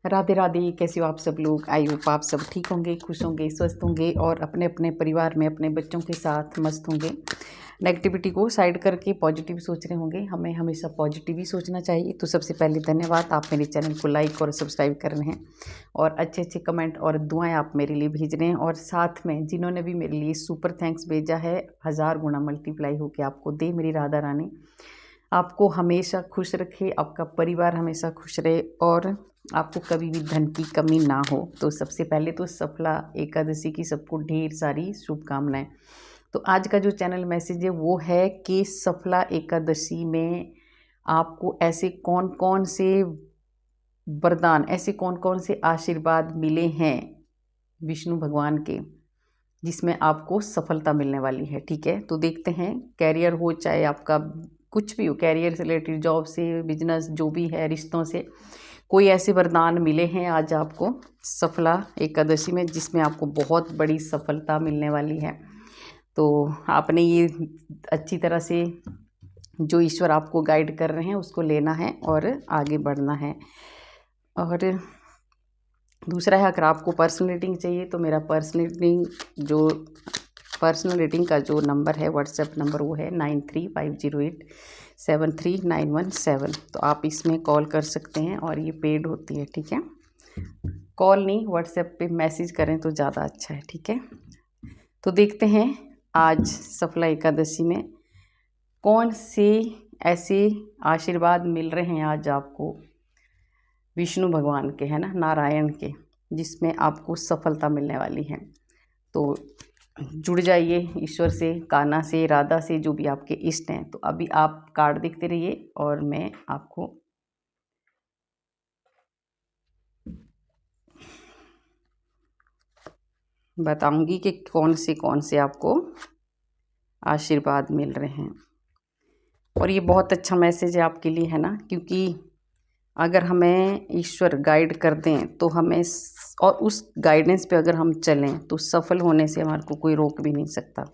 राधे राधे। कैसे हो आप सब लोग? आई होप आप सब ठीक होंगे, खुश होंगे, स्वस्थ होंगे और अपने अपने परिवार में अपने बच्चों के साथ मस्त होंगे। नेगेटिविटी को साइड करके पॉजिटिव सोच रहे होंगे। हमें हमेशा पॉजिटिव ही सोचना चाहिए। तो सबसे पहले धन्यवाद, आप मेरे चैनल को लाइक और सब्सक्राइब कर रहे हैं और अच्छे अच्छे कमेंट और दुआएं आप मेरे लिए भेज रहे हैं। और साथ में जिन्होंने भी मेरे लिए सुपर थैंक्स भेजा है, 1000 गुना मल्टीप्लाई होकर आपको दे मेरी राधा रानी। आपको हमेशा खुश रखे, आपका परिवार हमेशा खुश रहे और आपको कभी भी धन की कमी ना हो। तो सबसे पहले तो सफला एकादशी की सबको ढेर सारी शुभकामनाएं। तो आज का जो चैनल मैसेज है वो है कि सफला एकादशी में आपको ऐसे कौन कौन से वरदान, ऐसे कौन कौन से आशीर्वाद मिले हैं विष्णु भगवान के, जिसमें आपको सफलता मिलने वाली है। ठीक है, तो देखते हैं। कैरियर हो, चाहे आपका कुछ भी हो, कैरियर से रिलेटेड, जॉब से, बिजनेस, जो भी है, रिश्तों से, कोई ऐसे वरदान मिले हैं आज आपको सफला एकादशी में जिसमें आपको बहुत बड़ी सफलता मिलने वाली है। तो आपने ये अच्छी तरह से जो ईश्वर आपको गाइड कर रहे हैं उसको लेना है और आगे बढ़ना है। और दूसरा है, अगर आपको पर्सनल रीडिंग चाहिए तो मेरा पर्सनल रीडिंग का जो नंबर है, व्हाट्सएप नंबर, वो है 9350873917। तो आप इसमें कॉल कर सकते हैं और ये पेड होती है। ठीक है, कॉल नहीं, व्हाट्सएप पे मैसेज करें तो ज़्यादा अच्छा है। ठीक है, तो देखते हैं आज सफला एकादशी में कौन से ऐसे आशीर्वाद मिल रहे हैं आज आपको विष्णु भगवान के, है ना, नारायण के, जिसमें आपको सफलता मिलने वाली है। तो जुड़ जाइए ईश्वर से, कान्हा से, राधा से, जो भी आपके इष्ट हैं। तो अभी आप कार्ड देखते रहिए और मैं आपको बताऊंगी कि कौन से आपको आशीर्वाद मिल रहे हैं। और ये बहुत अच्छा मैसेज है आपके लिए, है ना, क्योंकि अगर हमें ईश्वर गाइड कर दें तो हमें और उस गाइडेंस पे अगर हम चलें तो सफल होने से हमारे को कोई रोक भी नहीं सकता।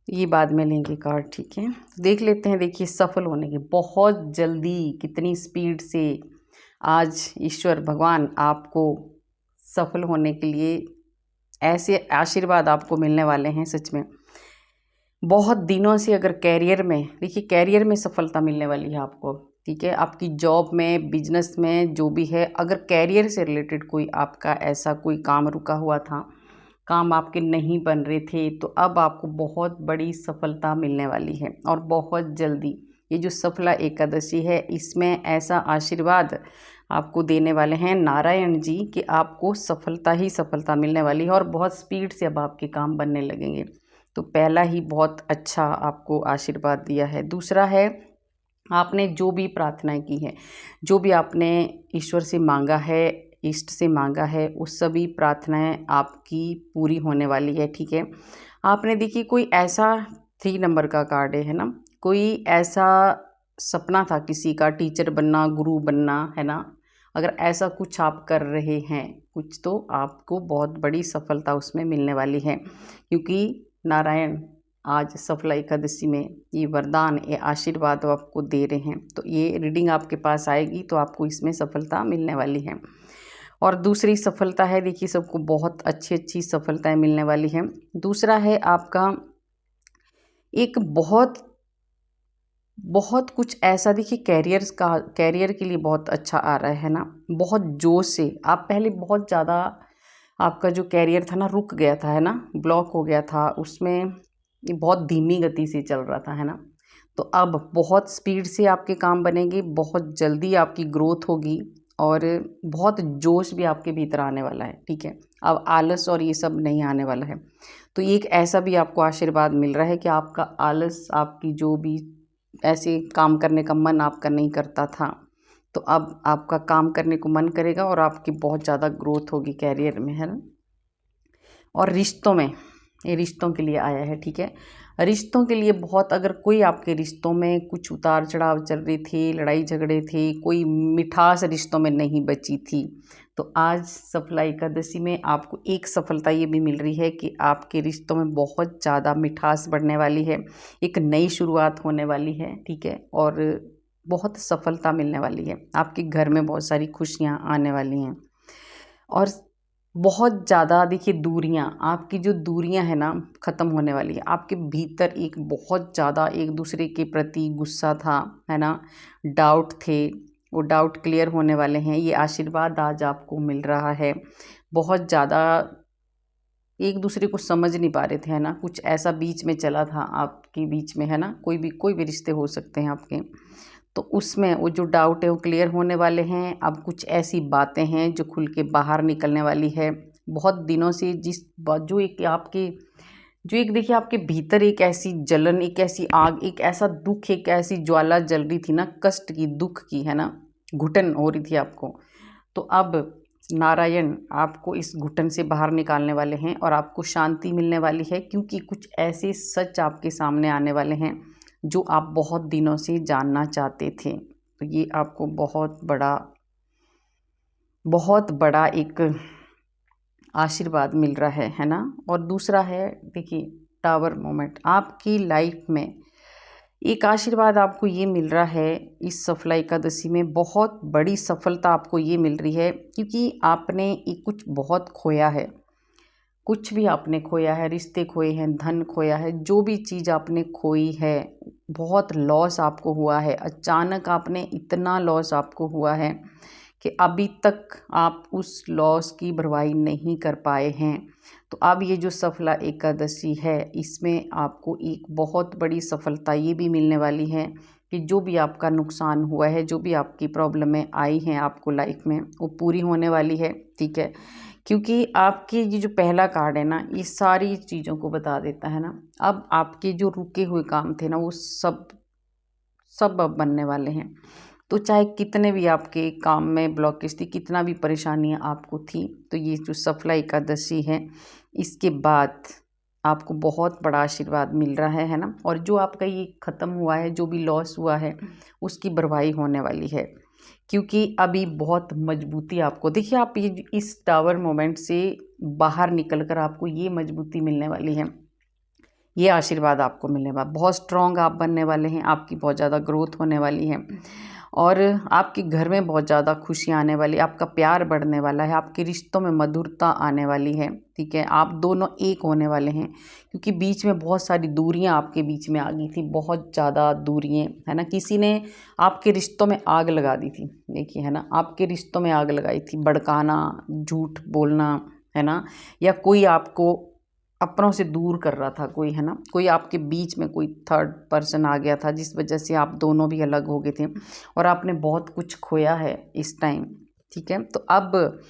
ये बाद में लेंगे कार्ड। ठीक है, देख लेते हैं। देखिए, सफल होने के बहुत जल्दी, कितनी स्पीड से आज ईश्वर भगवान आपको सफल होने के लिए ऐसे आशीर्वाद आपको मिलने वाले हैं। सच में बहुत दिनों से अगर कैरियर में, देखिए, कैरियर में सफलता मिलने वाली है आपको। ठीक है, आपकी जॉब में, बिजनेस में, जो भी है, अगर कैरियर से रिलेटेड कोई आपका ऐसा कोई काम रुका हुआ था, काम आपके नहीं बन रहे थे, तो अब आपको बहुत बड़ी सफलता मिलने वाली है और बहुत जल्दी। ये जो सफला एकादशी है, इसमें ऐसा आशीर्वाद आपको देने वाले हैं नारायण जी कि आपको सफलता ही सफलता मिलने वाली है और बहुत स्पीड से अब आपके काम बनने लगेंगे। तो पहला ही बहुत अच्छा आपको आशीर्वाद दिया है। दूसरा है, आपने जो भी प्रार्थनाएं की हैं, जो भी आपने ईश्वर से मांगा है, इष्ट से मांगा है, उस सभी प्रार्थनाएं आपकी पूरी होने वाली है। ठीक है, आपने देखिए कोई ऐसा 3 नंबर का कार्ड है ना, कोई ऐसा सपना था किसी का, टीचर बनना, गुरु बनना, है ना, अगर ऐसा कुछ आप कर रहे हैं कुछ, तो आपको बहुत बड़ी सफलता उसमें मिलने वाली है, क्योंकि नारायण आज सफला एकादशी में ये वरदान, ये आशीर्वाद आपको दे रहे हैं। तो ये रीडिंग आपके पास आएगी तो आपको इसमें सफलता मिलने वाली है। और दूसरी सफलता है, देखिए, सबको बहुत अच्छी अच्छी सफलताएं मिलने वाली हैं। दूसरा है आपका एक बहुत बहुत कुछ ऐसा, देखिए, कैरियर के लिए बहुत अच्छा आ रहा है ना, बहुत जोश से। आप पहले बहुत ज़्यादा, आपका जो कैरियर था ना, रुक गया था, है ना, ब्लॉक हो गया था, उसमें ये बहुत धीमी गति से चल रहा था, है ना। तो अब बहुत स्पीड से आपके काम बनेंगे, बहुत जल्दी आपकी ग्रोथ होगी और बहुत जोश भी आपके भीतर आने वाला है। ठीक है, अब आलस और ये सब नहीं आने वाला है। तो ये एक ऐसा भी आपको आशीर्वाद मिल रहा है कि आपका आलस, आपकी जो भी ऐसे काम करने का मन आपका नहीं करता था, तो अब आपका काम करने को मन करेगा और आपकी बहुत ज़्यादा ग्रोथ होगी कैरियर में, है ना। और रिश्तों में, ये रिश्तों के लिए आया है। ठीक है, रिश्तों के लिए बहुत, अगर कोई आपके रिश्तों में कुछ उतार चढ़ाव चल रही थी, लड़ाई झगड़े थे, कोई मिठास रिश्तों में नहीं बची थी, तो आज सफला एकादशी में आपको एक सफलता ये भी मिल रही है कि आपके रिश्तों में बहुत ज़्यादा मिठास बढ़ने वाली है, एक नई शुरुआत होने वाली है। ठीक है, और बहुत सफलता मिलने वाली है, आपके घर में बहुत सारी खुशियाँ आने वाली हैं। और बहुत ज़्यादा देखिए दूरियाँ, आपकी जो दूरियाँ हैं ना ख़त्म होने वाली है। आपके भीतर एक बहुत ज़्यादा एक दूसरे के प्रति गुस्सा था, है ना, डाउट थे, वो डाउट क्लियर होने वाले हैं। ये आशीर्वाद आज आपको मिल रहा है। बहुत ज़्यादा एक दूसरे को समझ नहीं पा रहे थे, है ना, कुछ ऐसा बीच में चला था आपके बीच में, है ना, कोई भी रिश्ते हो सकते हैं आपके। तो उसमें वो जो डाउट है वो क्लियर होने वाले हैं। अब कुछ ऐसी बातें हैं जो खुल के बाहर निकलने वाली है। बहुत दिनों से जो एक आपके जो एक देखिए आपके भीतर एक ऐसी जलन, एक ऐसी आग, एक ऐसा दुख, एक ऐसी ज्वाला जल रही थी ना, कष्ट की, दुख की, है ना, घुटन हो रही थी आपको। तो अब नारायण आपको इस घुटन से बाहर निकालने वाले हैं और आपको शांति मिलने वाली है, क्योंकि कुछ ऐसे सच आपके सामने आने वाले हैं जो आप बहुत दिनों से जानना चाहते थे। तो ये आपको बहुत बड़ा एक आशीर्वाद मिल रहा है ना। और दूसरा है देखिए टावर मोमेंट, आपकी लाइफ में एक आशीर्वाद आपको ये मिल रहा है इस सफला एकादशी में, बहुत बड़ी सफलता आपको ये मिल रही है, क्योंकि आपने एक कुछ बहुत खोया है, कुछ भी आपने खोया है, रिश्ते खोए हैं, धन खोया है, जो भी चीज़ आपने खोई है, बहुत लॉस आपको हुआ है, अचानक आपने इतना लॉस आपको हुआ है कि अभी तक आप उस लॉस की भरपाई नहीं कर पाए हैं। तो अब ये जो सफला एकादशी है, इसमें आपको एक बहुत बड़ी सफलता ये भी मिलने वाली है कि जो भी आपका नुकसान हुआ है, जो भी आपकी प्रॉब्लमें आई हैं आपको लाइफ में, वो पूरी होने वाली है, ठीक है। क्योंकि आपके ये जो पहला कार्ड है ना, ये सारी चीज़ों को बता देता है ना। अब आपके जो रुके हुए काम थे ना, वो सब सब अब बनने वाले हैं। तो चाहे कितने भी आपके काम में ब्लॉकेज थी, कितना भी परेशानियां आपको थी, तो ये जो सफला एकादशी है, इसके बाद आपको बहुत बड़ा आशीर्वाद मिल रहा है ना। और जो आपका ये ख़त्म हुआ है, जो भी लॉस हुआ है, उसकी भरपाई होने वाली है, क्योंकि अभी बहुत मजबूती आपको देखिए, आप ये इस टावर मोमेंट से बाहर निकल कर आपको ये मजबूती मिलने वाली है, ये आशीर्वाद आपको मिलने वाला, बहुत स्ट्रॉन्ग आप बनने वाले हैं, आपकी बहुत ज़्यादा ग्रोथ होने वाली है और आपके घर में बहुत ज़्यादा खुशियाँ आने वाली, आपका प्यार बढ़ने वाला है, आपके रिश्तों में मधुरता आने वाली है, ठीक है। आप दोनों एक होने वाले हैं, क्योंकि बीच में बहुत सारी दूरियां आपके बीच में आ गई थी, बहुत ज़्यादा दूरियां, है ना। किसी ने आपके रिश्तों में आग लगा दी थी, देखिए, है ना, आपके रिश्तों में आग लगाई थी, भड़काना, झूठ बोलना, है ना, या कोई आपको अपनों से दूर कर रहा था कोई, है ना, कोई आपके बीच में कोई थर्ड पर्सन आ गया था, जिस वजह से आप दोनों भी अलग हो गए थे और आपने बहुत कुछ खोया है इस टाइम, ठीक है। तो अब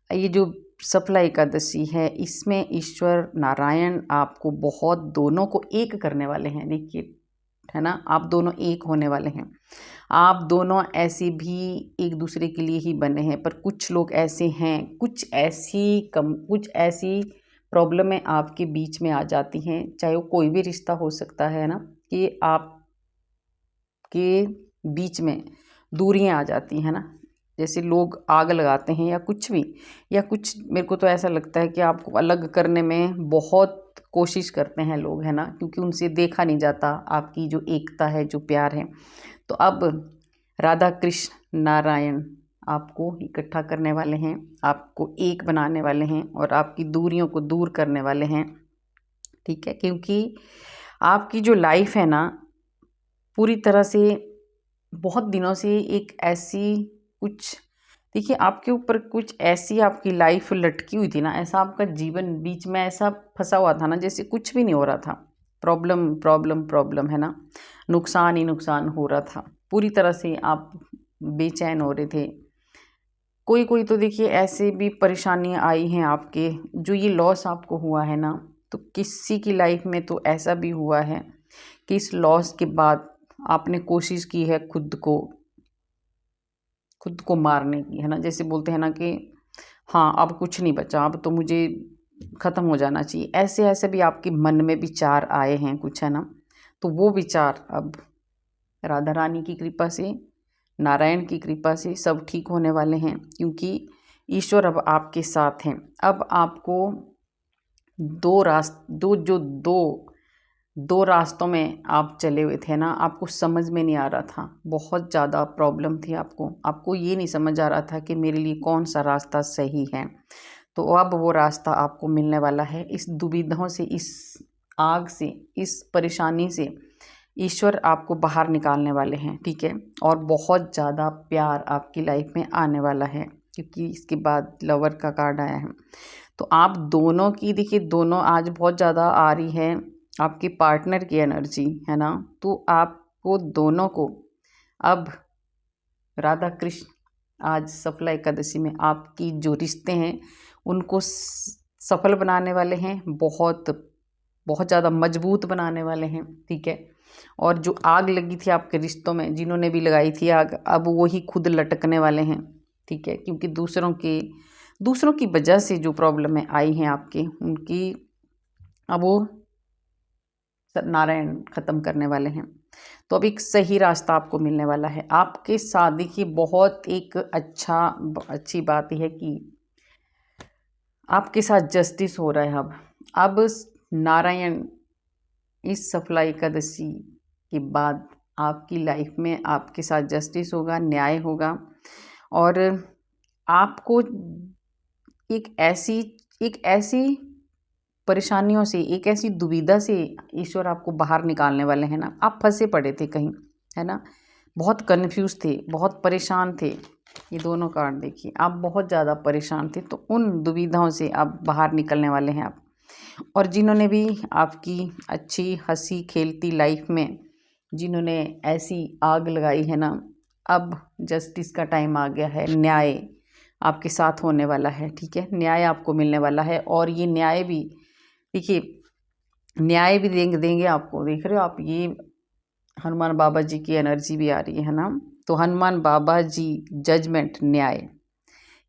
ये जो सफला एकादशी है, इसमें ईश्वर नारायण आपको बहुत दोनों को एक करने वाले हैं, देखिए, है ना, आप दोनों एक होने वाले हैं। आप दोनों ऐसे भी एक दूसरे के लिए ही बने हैं, पर कुछ लोग ऐसे हैं, कुछ ऐसी प्रॉब्लमें आपके बीच में आ जाती हैं, चाहे वो कोई भी रिश्ता हो सकता है ना, कि आपके बीच में दूरियां आ जाती हैं ना, जैसे लोग आग लगाते हैं या कुछ भी, या कुछ, मेरे को तो ऐसा लगता है कि आपको अलग करने में बहुत कोशिश करते हैं लोग, है ना, क्योंकि उनसे देखा नहीं जाता आपकी जो एकता है, जो प्यार है। तो अब राधा कृष्ण नारायण आपको इकट्ठा करने वाले हैं, आपको एक बनाने वाले हैं और आपकी दूरियों को दूर करने वाले हैं, ठीक है। क्योंकि आपकी जो लाइफ है ना, पूरी तरह से बहुत दिनों से एक ऐसी कुछ, देखिए, आपके ऊपर कुछ ऐसी आपकी लाइफ लटकी हुई थी ना, ऐसा आपका जीवन बीच में ऐसा फंसा हुआ था ना, जैसे कुछ भी नहीं हो रहा था, प्रॉब्लम प्रॉब्लम प्रॉब्लम, है ना, नुकसान ही नुकसान हो रहा था, पूरी तरह से आप बेचैन हो रहे थे। कोई कोई तो देखिए ऐसे भी परेशानियां आई हैं आपके, जो ये लॉस आपको हुआ है ना, तो किसी की लाइफ में तो ऐसा भी हुआ है कि इस लॉस के बाद आपने कोशिश की है खुद को मारने की, है ना, जैसे बोलते हैं ना कि हाँ अब कुछ नहीं बचा, अब तो मुझे ख़त्म हो जाना चाहिए, ऐसे ऐसे भी आपके मन में विचार आए हैं कुछ, है ना। तो वो विचार अब राधा रानी की कृपा से, नारायण की कृपा से सब ठीक होने वाले हैं, क्योंकि ईश्वर अब आपके साथ हैं। अब आपको दो 2 रास्तों में आप चले हुए थे ना, आपको समझ में नहीं आ रहा था, बहुत ज़्यादा प्रॉब्लम थी आपको ये नहीं समझ आ रहा था कि मेरे लिए कौन सा रास्ता सही है। तो अब वो रास्ता आपको मिलने वाला है। इस दुविधाओं से, इस आग से, इस परेशानी से ईश्वर आपको बाहर निकालने वाले हैं, ठीक है। और बहुत ज़्यादा प्यार आपकी लाइफ में आने वाला है, क्योंकि इसके बाद लवर का कार्ड आया है। तो आप दोनों की, देखिए दोनों आज बहुत ज़्यादा आ रही है आपके पार्टनर की एनर्जी, है ना। तो आपको दोनों को अब राधा कृष्ण आज सफला एकादशी में आपकी जो रिश्ते हैं उनको सफल बनाने वाले हैं, बहुत बहुत ज़्यादा मजबूत बनाने वाले हैं, ठीक है। और जो आग लगी थी आपके रिश्तों में, जिन्होंने भी लगाई थी आग, अब वही खुद लटकने वाले हैं, ठीक है। क्योंकि दूसरों की वजह से जो प्रॉब्लमें आई हैं आपके, उनकी अब वो नारायण ख़त्म करने वाले हैं। तो अब एक सही रास्ता आपको मिलने वाला है। आपके शादी की बहुत एक अच्छी बात यह है कि आपके साथ जस्टिस हो रहा है। अब नारायण इस सफला एकादशी के बाद आपकी लाइफ में आपके साथ जस्टिस होगा, न्याय होगा। और आपको एक ऐसी परेशानियों से, एक ऐसी दुविधा से ईश्वर आपको बाहर निकालने वाले हैं ना। आप फंसे पड़े थे कहीं, है ना, बहुत कन्फ्यूज़ थे, बहुत परेशान थे। ये दोनों कार्ड देखिए, आप बहुत ज़्यादा परेशान थे, तो उन दुविधाओं से आप बाहर निकलने वाले हैं आप। और जिन्होंने भी आपकी अच्छी हंसी खेलती लाइफ में जिन्होंने ऐसी आग लगाई है ना, अब जस्टिस का टाइम आ गया है। न्याय आपके साथ होने वाला है, ठीक है। न्याय आपको मिलने वाला है। और ये न्याय भी, देखिए न्याय भी देंगे आपको। देख रहे हो आप, ये हनुमान बाबा जी की एनर्जी भी आ रही है ना। तो हनुमान बाबा जी जजमेंट, न्याय,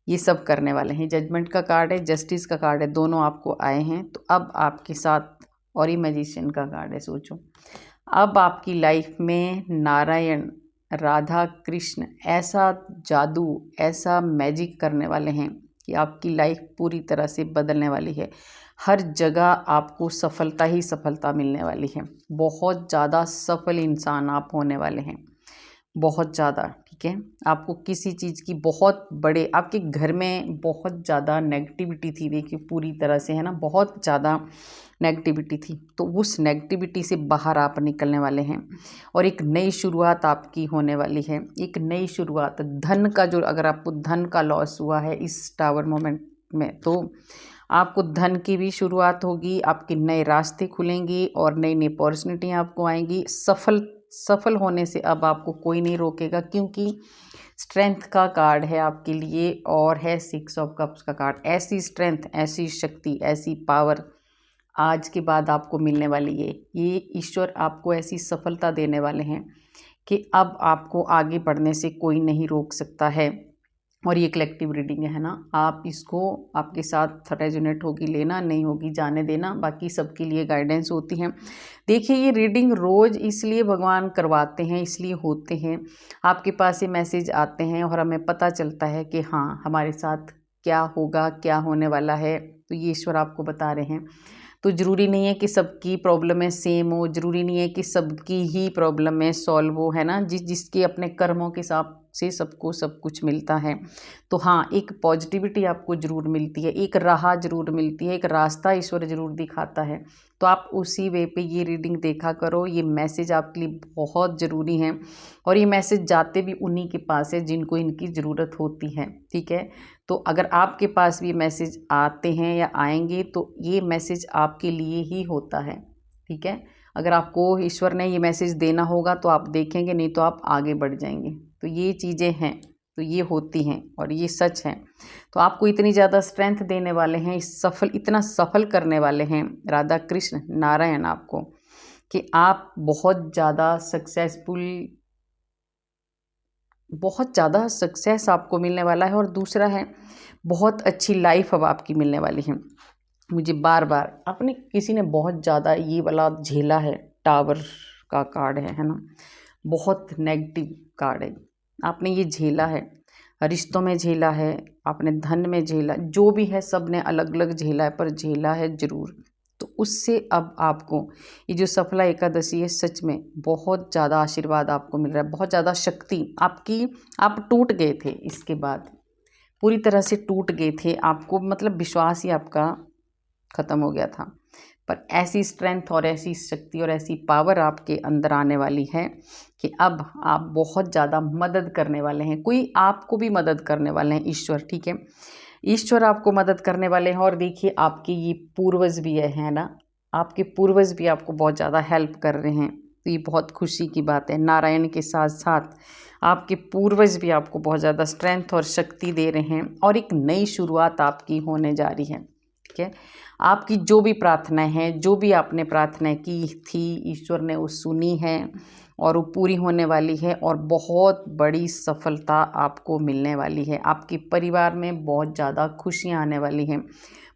ये सब करने वाले हैं। जजमेंट का कार्ड है, जस्टिस का कार्ड है, दोनों आपको आए हैं। तो अब आपके साथ, और ये मैजिशियन का कार्ड है। सोचो, अब आपकी लाइफ में नारायण, राधा कृष्ण ऐसा जादू, ऐसा मैजिक करने वाले हैं कि आपकी लाइफ पूरी तरह से बदलने वाली है। हर जगह आपको सफलता ही सफलता मिलने वाली है। बहुत ज़्यादा सफल इंसान आप होने वाले हैं, बहुत ज़्यादा, ठीक है। आपको किसी चीज़ की बहुत बड़े, आपके घर में बहुत ज़्यादा नेगेटिविटी थी, देखिए पूरी तरह से, है ना, बहुत ज़्यादा नेगेटिविटी थी। तो उस नेगेटिविटी से बाहर आप निकलने वाले हैं और एक नई शुरुआत आपकी होने वाली है। एक नई शुरुआत, धन का जो, अगर आपको धन का लॉस हुआ है इस टावर मोमेंट में, तो आपको धन की भी शुरुआत होगी, आपके नए रास्ते खुलेंगे और नई नई अपॉर्चुनिटी आपको आएंगी। सफल होने से अब आपको कोई नहीं रोकेगा, क्योंकि स्ट्रेंथ का कार्ड है आपके लिए और है 6 ऑफ कप्स का कार्ड। ऐसी स्ट्रेंथ, ऐसी शक्ति, ऐसी पावर आज के बाद आपको मिलने वाली है। ये ईश्वर आपको ऐसी सफलता देने वाले हैं कि अब आपको आगे बढ़ने से कोई नहीं रोक सकता है। और ये कलेक्टिव रीडिंग है ना, आप इसको, आपके साथ रेजोनेट होगी लेना, नहीं होगी जाने देना। बाकी सबके लिए गाइडेंस होती है। देखिए, ये रीडिंग रोज़ इसलिए भगवान करवाते हैं, इसलिए होते हैं, आपके पास ये मैसेज आते हैं और हमें पता चलता है कि हाँ, हमारे साथ क्या होगा, क्या होने वाला है। तो ये ईश्वर आपको बता रहे हैं। तो ज़रूरी नहीं है कि सबकी प्रॉब्लमें सेम हो, ज़रूरी नहीं है कि सबकी ही प्रॉब्लमें सॉल्व हो, है ना। जिसके अपने कर्मों के हिसाब से सबको सब कुछ मिलता है। तो हाँ, एक पॉजिटिविटी आपको ज़रूर मिलती है, एक राह ज़रूर मिलती है, एक रास्ता ईश्वर ज़रूर दिखाता है। तो आप उसी वे पे ये रीडिंग देखा करो। ये मैसेज आपके लिए बहुत ज़रूरी है और ये मैसेज जाते भी उन्हीं के पास है जिनको इनकी ज़रूरत होती है, ठीक है। तो अगर आपके पास भी मैसेज आते हैं या आएंगे, तो ये मैसेज आपके लिए ही होता है, ठीक है। अगर आपको ईश्वर ने ये मैसेज देना होगा तो आप देखेंगे, नहीं तो आप आगे बढ़ जाएंगे। तो ये चीज़ें हैं, तो ये होती हैं और ये सच है। तो आपको इतनी ज़्यादा स्ट्रेंथ देने वाले हैं, इतना सफल करने वाले हैं राधा कृष्ण नारायण आपको, कि आप बहुत ज़्यादा सक्सेस आपको मिलने वाला है। और दूसरा है, बहुत अच्छी लाइफ अब आपकी मिलने वाली है। मुझे बार बार आपने, किसी ने बहुत ज़्यादा ये वाला झेला है, टावर का कार्ड है ना, बहुत नेगेटिव कार्ड है। आपने ये झेला है, रिश्तों में झेला है, आपने धन में झेला, जो भी है सब ने अलग अलग झेला है, पर झेला है ज़रूर। तो उससे अब आपको ये जो सफला एकादशी है, सच में बहुत ज़्यादा आशीर्वाद आपको मिल रहा है, बहुत ज़्यादा शक्ति आपकी। आप टूट गए थे, इसके बाद पूरी तरह से टूट गए थे, आपको मतलब विश्वास ही आपका ख़त्म हो गया था। पर ऐसी स्ट्रेंथ और ऐसी शक्ति और ऐसी पावर आपके अंदर आने वाली है कि अब आप बहुत ज़्यादा मदद करने वाले हैं, कोई आपको भी मदद करने वाले हैं, ईश्वर, ठीक है। ईश्वर आपको मदद करने वाले हैं। और देखिए आपके ये पूर्वज भी है ना, आपके पूर्वज भी आपको बहुत ज़्यादा हेल्प कर रहे हैं, तो ये बहुत खुशी की बात है। नारायण के साथ साथ आपके पूर्वज भी आपको बहुत ज़्यादा स्ट्रेंथ और शक्ति दे रहे हैं, और एक नई शुरुआत आपकी होने जा रही है, ठीक है। आपकी जो भी प्रार्थनाएं हैं, जो भी आपने प्रार्थनाएं की थी, ईश्वर ने वो सुनी है और वो पूरी होने वाली है, और बहुत बड़ी सफलता आपको मिलने वाली है। आपके परिवार में बहुत ज़्यादा खुशियाँ आने वाली हैं,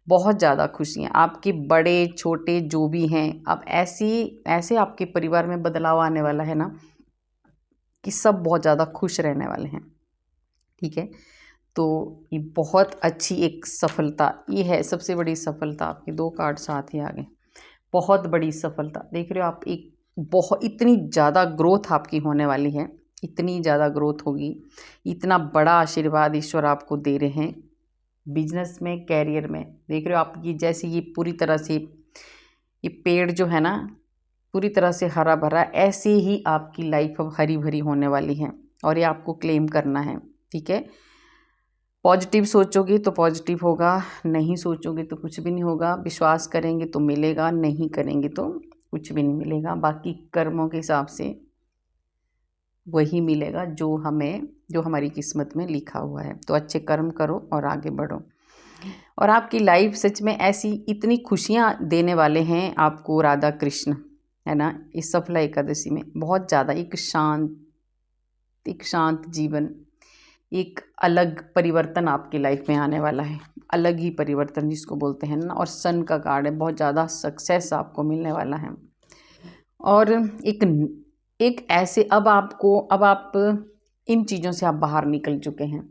बहुत ज़्यादा खुशियाँ। आपके बड़े छोटे जो भी हैं, अब ऐसे आपके परिवार में बदलाव आने वाला है ना कि सब बहुत ज़्यादा खुश रहने वाले हैं, ठीक है। तो ये बहुत अच्छी एक सफलता ये है, सबसे बड़ी सफलता। आपके 2 कार्ड साथ ही आ गए, बहुत बड़ी सफलता। देख रहे हो आप, एक बहुत इतनी ज़्यादा ग्रोथ आपकी होने वाली है, इतनी ज़्यादा ग्रोथ होगी, इतना बड़ा आशीर्वाद ईश्वर आपको दे रहे हैं बिजनेस में, कैरियर में। देख रहे हो आप, ये जैसे ये पूरी तरह से ये पेड़ जो है ना पूरी तरह से हरा भरा, ऐसे ही आपकी लाइफ अब हरी भरी होने वाली है, और ये आपको क्लेम करना है, ठीक है। पॉजिटिव सोचोगे तो पॉजिटिव होगा, नहीं सोचोगे तो कुछ भी नहीं होगा। विश्वास करेंगे तो मिलेगा, नहीं करेंगे तो कुछ भी नहीं मिलेगा। बाकी कर्मों के हिसाब से वही मिलेगा जो हमारी किस्मत में लिखा हुआ है। तो अच्छे कर्म करो और आगे बढ़ो, और आपकी लाइफ सच में ऐसी इतनी खुशियाँ देने वाले हैं आपको राधा कृष्ण, है ना। इस सफला एकादशी में बहुत ज़्यादा एक शांत जीवन, एक अलग परिवर्तन आपकी लाइफ में आने वाला है, अलग ही परिवर्तन जिसको बोलते हैं ना। और सन का कार्ड है, बहुत ज़्यादा सक्सेस आपको मिलने वाला है। और एक ऐसे अब आप इन चीज़ों से आप बाहर निकल चुके हैं,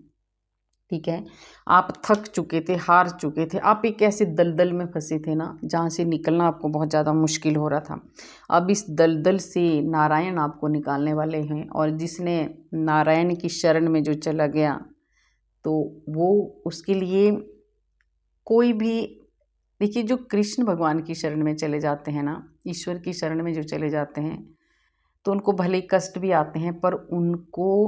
ठीक है। आप थक चुके थे, हार चुके थे, आप एक ऐसे दलदल में फंसे थे ना जहाँ से निकलना आपको बहुत ज़्यादा मुश्किल हो रहा था। अब इस दलदल से नारायण आपको निकालने वाले हैं, और जिसने नारायण की शरण में जो चला गया, तो वो उसके लिए कोई भी, देखिए जो कृष्ण भगवान की शरण में चले जाते हैं ना, ईश्वर की शरण में जो चले जाते हैं, तो उनको भले ही कष्ट भी आते हैं, पर उनको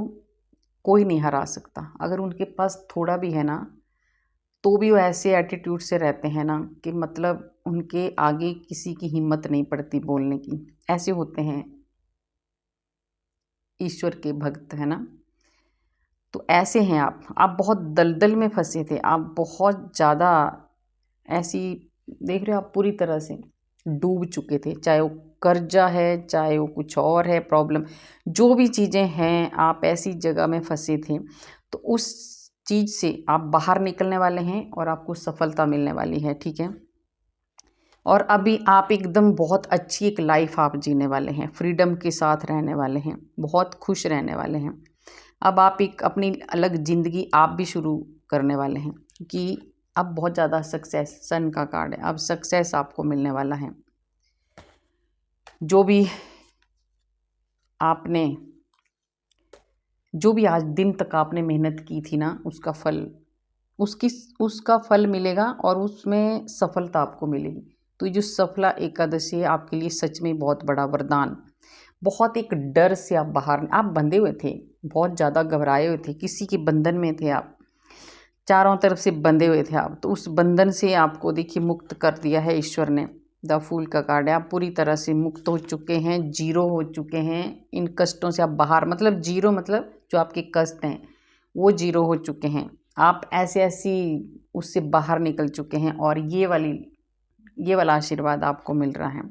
कोई नहीं हरा सकता। अगर उनके पास थोड़ा भी है ना, तो भी वो ऐसे एटीट्यूड से रहते हैं ना कि मतलब उनके आगे किसी की हिम्मत नहीं पड़ती बोलने की। ऐसे होते हैं ईश्वर के भक्त, है ना। तो ऐसे हैं आप बहुत दलदल में फंसे थे, आप बहुत ज़्यादा ऐसी, देख रहे हो आप पूरी तरह से डूब चुके थे, चाहे वो कर्जा है, चाहे वो कुछ और है प्रॉब्लम, जो भी चीज़ें हैं, आप ऐसी जगह में फंसे थे। तो उस चीज़ से आप बाहर निकलने वाले हैं, और आपको सफलता मिलने वाली है, ठीक है। और अभी आप एकदम बहुत अच्छी एक लाइफ आप जीने वाले हैं, फ्रीडम के साथ रहने वाले हैं, बहुत खुश रहने वाले हैं। अब आप एक अपनी अलग ज़िंदगी आप भी शुरू करने वाले हैं, क्योंकि अब बहुत ज़्यादा सक्सेस, सन का कार्ड है, अब सक्सेस आपको मिलने वाला है। जो भी आज दिन तक आपने मेहनत की थी ना, उसका फल मिलेगा, और उसमें सफलता आपको मिलेगी। तो ये जो सफला एकादशी है आपके लिए सच में बहुत बड़ा वरदान। बहुत एक डर से आप बंधे हुए थे, बहुत ज़्यादा घबराए हुए थे, किसी के बंधन में थे आप, चारों तरफ से बंधे हुए थे आप। तो उस बंधन से आपको देखिए मुक्त कर दिया है ईश्वर ने। द फूल का कार्ड है, आप पूरी तरह से मुक्त हो चुके हैं, जीरो हो चुके हैं। इन कष्टों से आप बाहर, मतलब जीरो मतलब जो आपके कष्ट हैं वो जीरो हो चुके हैं। आप ऐसी उससे बाहर निकल चुके हैं, और ये वाला आशीर्वाद आपको मिल रहा है।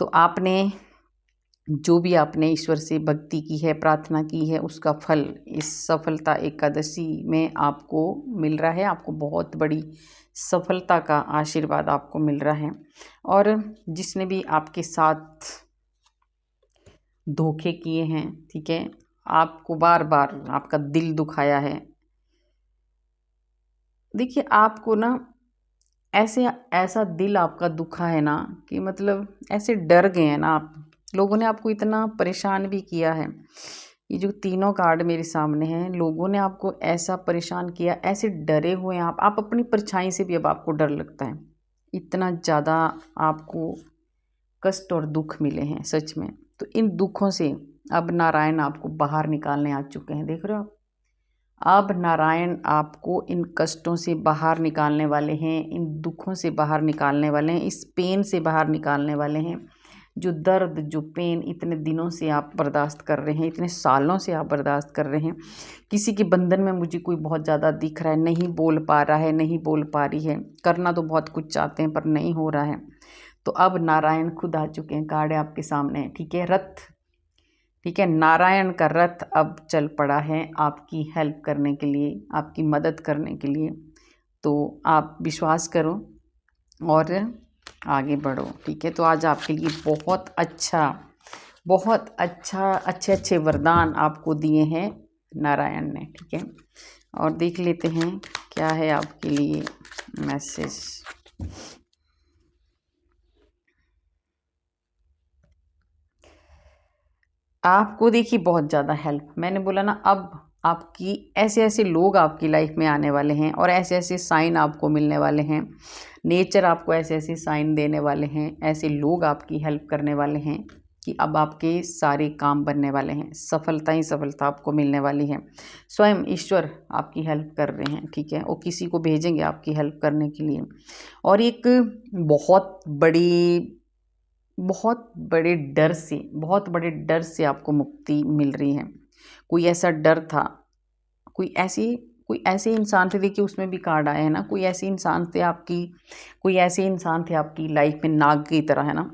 तो आपने जो भी आपने ईश्वर से भक्ति की है, प्रार्थना की है, उसका फल इस सफलता एकादशी में आपको मिल रहा है। आपको बहुत बड़ी सफलता का आशीर्वाद आपको मिल रहा है। और जिसने भी आपके साथ धोखे किए हैं, ठीक है, आपको बार बार आपका दिल दुखाया है, देखिए आपको ना ऐसे ऐसा दिल आपका दुखा है ना कि मतलब ऐसे डर गए हैं ना आप, लोगों ने आपको इतना परेशान भी किया है। ये जो तीनों कार्ड मेरे सामने हैं, लोगों ने आपको ऐसा परेशान किया, ऐसे डरे हुए हैं आप अपनी परछाई से भी अब आपको डर लगता है। इतना ज़्यादा आपको कष्ट और दुख मिले हैं सच में। तो इन दुखों से अब नारायण आपको बाहर निकालने आ चुके हैं, देख रहे हो आप। अब नारायण आपको इन कष्टों से बाहर निकालने वाले हैं, इन दुखों से बाहर निकालने वाले हैं, इस पेन से बाहर निकालने वाले हैं। जो दर्द, जो पेन इतने दिनों से आप बर्दाश्त कर रहे हैं, इतने सालों से आप बर्दाश्त कर रहे हैं, किसी के बंधन में मुझे कोई बहुत ज़्यादा दिख रहा है, नहीं बोल पा रहा है, नहीं बोल पा रही है, करना तो बहुत कुछ चाहते हैं पर नहीं हो रहा है। तो अब नारायण खुद आ चुके हैं, कार्ड है आपके सामने, ठीक है। रथ, ठीक है, नारायण का रथ अब चल पड़ा है आपकी हेल्प करने के लिए, आपकी मदद करने के लिए। तो आप विश्वास करो और आगे बढ़ो, ठीक है। तो आज आपके लिए बहुत अच्छा अच्छे अच्छे वरदान आपको दिए हैं नारायण ने, ठीक है। और देख लेते हैं क्या है आपके लिए मैसेज। आपको देखिए बहुत ज़्यादा हेल्प, मैंने बोला ना, अब आपकी ऐसे ऐसे लोग आपकी लाइफ में आने वाले हैं और ऐसे ऐसे साइन आपको मिलने वाले हैं। नेचर आपको ऐसे ऐसे साइन देने वाले हैं, ऐसे लोग आपकी हेल्प करने वाले हैं कि अब आपके सारे काम बनने वाले हैं, सफलता ही सफलता आपको मिलने वाली है। स्वयं ईश्वर आपकी हेल्प कर रहे हैं, ठीक है। वो किसी को भेजेंगे आपकी हेल्प करने के लिए। और एक बहुत बड़े डर से आपको मुक्ति मिल रही है। कोई ऐसा डर था, कोई ऐसे इंसान थे, देखिए उसमें भी कार्ड आए हैं ना, कोई ऐसे इंसान थे आपकी लाइफ में, नाग की तरह, है ना,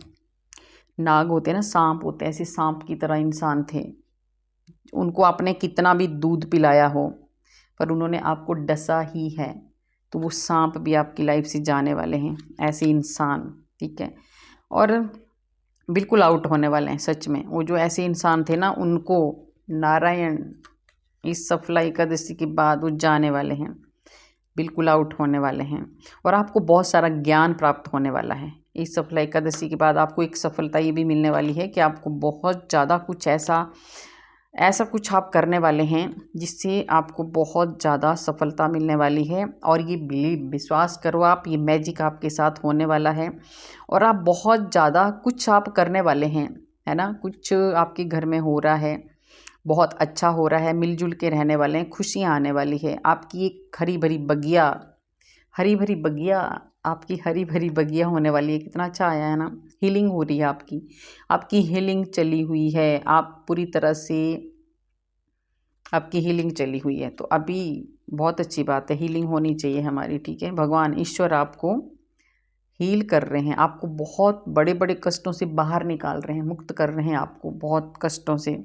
नाग होते हैं ना, सांप होते हैं, ऐसे सांप की तरह इंसान थे। उनको आपने कितना भी दूध पिलाया हो पर उन्होंने आपको डसा ही है। तो वो सांप भी आपकी लाइफ से जाने वाले हैं, ऐसे इंसान, ठीक है। और बिल्कुल आउट होने वाले हैं सच में। वो जो ऐसे इंसान थे ना, उनको नारायण इस सफला एकादशी के बाद वो जाने वाले हैं, बिल्कुल आउट होने वाले हैं। और आपको बहुत सारा ज्ञान प्राप्त होने वाला है इस सफला एकादशी के बाद। आपको एक सफलता ये भी मिलने वाली है कि आपको बहुत ज़्यादा कुछ ऐसा कुछ आप करने वाले हैं जिससे आपको बहुत ज़्यादा सफलता मिलने वाली है। और ये विश्वास करो आप, ये मैजिक आपके साथ होने वाला है और आप बहुत ज़्यादा कुछ आप करने वाले हैं, है ना। कुछ आपके घर में हो रहा है, बहुत अच्छा हो रहा है, मिलजुल के रहने वाले हैं, खुशियाँ आने वाली है। आपकी एक हरी भरी बगिया होने वाली है। कितना अच्छा आया है ना। हीलिंग हो रही है आपकी हीलिंग चली हुई है। आप पूरी तरह से आपकी हीलिंग चली हुई है, तो अभी बहुत अच्छी बात है, हीलिंग होनी चाहिए हमारी, ठीक है। भगवान ईश्वर आपको हील कर रहे हैं, आपको बहुत बड़े बड़े कष्टों से बाहर निकाल रहे हैं, मुक्त कर रहे हैं आपको बहुत कष्टों से।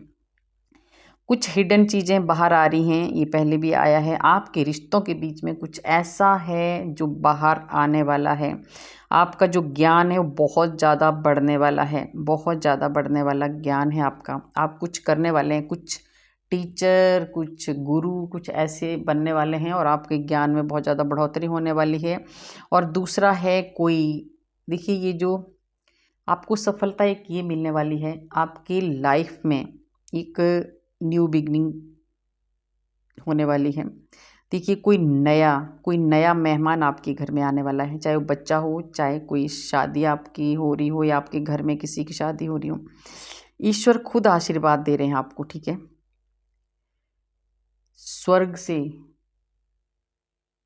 कुछ हिडन चीज़ें बाहर आ रही हैं, ये पहले भी आया है। आपके रिश्तों के बीच में कुछ ऐसा है जो बाहर आने वाला है। आपका जो ज्ञान है वो बहुत ज़्यादा बढ़ने वाला है, बहुत ज़्यादा बढ़ने वाला ज्ञान है आपका। आप कुछ करने वाले हैं, कुछ टीचर, कुछ गुरु, कुछ ऐसे बनने वाले हैं और आपके ज्ञान में बहुत ज़्यादा बढ़ोतरी होने वाली है। और दूसरा है कोई, देखिए ये जो आपको सफलता एक ये मिलने वाली है, आपकी लाइफ में एक न्यू बिगनिंग होने वाली है। देखिए कोई नया मेहमान आपके घर में आने वाला है, चाहे वो बच्चा हो, चाहे कोई शादी आपकी हो रही हो या आपके घर में किसी की शादी हो रही हो। ईश्वर खुद आशीर्वाद दे रहे हैं आपको, ठीक है। स्वर्ग से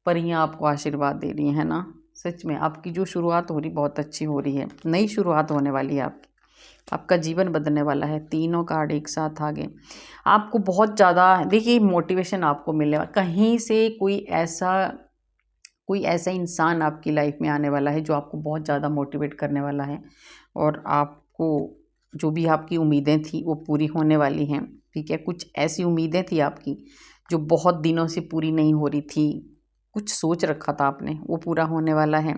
परियां आपको आशीर्वाद दे रही हैं ना। सच में आपकी जो शुरुआत हो रही बहुत अच्छी हो रही है, नई शुरुआत होने वाली है आपका जीवन बदलने वाला है। तीनों कार्ड एक साथ आ गए। आपको बहुत ज़्यादा देखिए मोटिवेशन आपको मिलने वाला, कहीं से कोई ऐसा इंसान आपकी लाइफ में आने वाला है जो आपको बहुत ज़्यादा मोटिवेट करने वाला है और आपको जो भी आपकी उम्मीदें थी वो पूरी होने वाली हैं, ठीक है। कुछ ऐसी उम्मीदें थी आपकी जो बहुत दिनों से पूरी नहीं हो रही थी, कुछ सोच रखा था आपने, वो पूरा होने वाला है।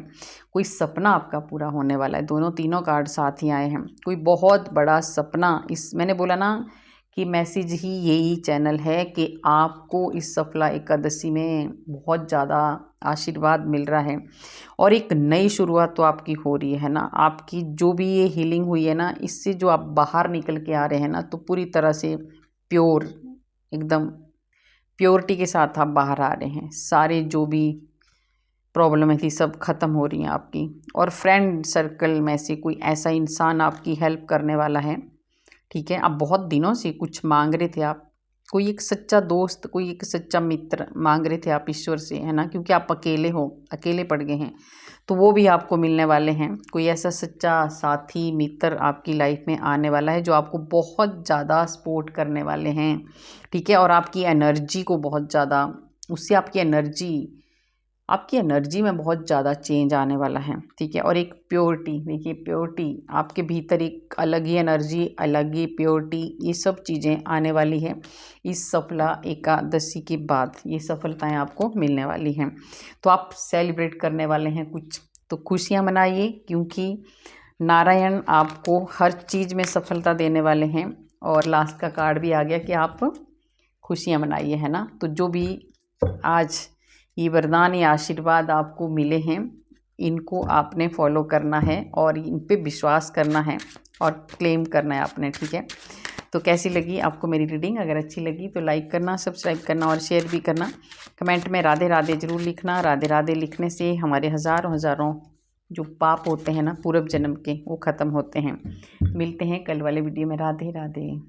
कोई सपना आपका पूरा होने वाला है। तीनों कार्ड साथ ही आए हैं। कोई बहुत बड़ा सपना, मैंने बोला ना कि मैसेज ही यही चैनल है कि आपको इस सफला एकादशी में बहुत ज़्यादा आशीर्वाद मिल रहा है और एक नई शुरुआत तो आपकी हो रही है ना। आपकी जो भी ये हीलिंग हुई है ना, इससे जो आप बाहर निकल के आ रहे हैं ना, तो पूरी तरह से प्योर, एकदम प्योरिटी के साथ आप बाहर आ रहे हैं। सारे जो भी प्रॉब्लम थी सब ख़त्म हो रही हैं आपकी। और फ्रेंड सर्कल में से कोई ऐसा इंसान आपकी हेल्प करने वाला है, ठीक है। आप बहुत दिनों से कुछ मांग रहे थे, आप कोई एक सच्चा दोस्त, कोई एक सच्चा मित्र मांग रहे थे आप ईश्वर से, है ना, क्योंकि आप अकेले हो, अकेले पड़ गए हैं, तो वो भी आपको मिलने वाले हैं। कोई ऐसा सच्चा साथी मित्र आपकी लाइफ में आने वाला है जो आपको बहुत ज़्यादा सपोर्ट करने वाले हैं, ठीक है। और आपकी एनर्जी को बहुत ज़्यादा, उससे आपकी एनर्जी में बहुत ज़्यादा चेंज आने वाला है, ठीक है। और एक प्योरिटी, देखिए प्योरिटी आपके भीतर, एक अलग ही एनर्जी, अलग ही प्योरिटी, ये सब चीज़ें आने वाली है इस सफला एकादशी के बाद। ये सफलताएं आपको मिलने वाली हैं, तो आप सेलिब्रेट करने वाले हैं कुछ, तो खुशियां मनाइए, क्योंकि नारायण आपको हर चीज़ में सफलता देने वाले हैं। और लास्ट का कार्ड भी आ गया कि आप खुशियां मनाइए, है ना। तो जो भी आज ये वरदान, ये आशीर्वाद आपको मिले हैं, इनको आपने फॉलो करना है और इन पे विश्वास करना है और क्लेम करना है आपने, ठीक है। तो कैसी लगी आपको मेरी रीडिंग? अगर अच्छी लगी तो लाइक करना, सब्सक्राइब करना और शेयर भी करना। कमेंट में राधे राधे ज़रूर लिखना। राधे राधे लिखने से हमारे हज़ारों हज़ारों जो पाप होते हैं ना पूर्व जन्म के, वो ख़त्म होते हैं। मिलते हैं कल वाले वीडियो में। राधे राधे।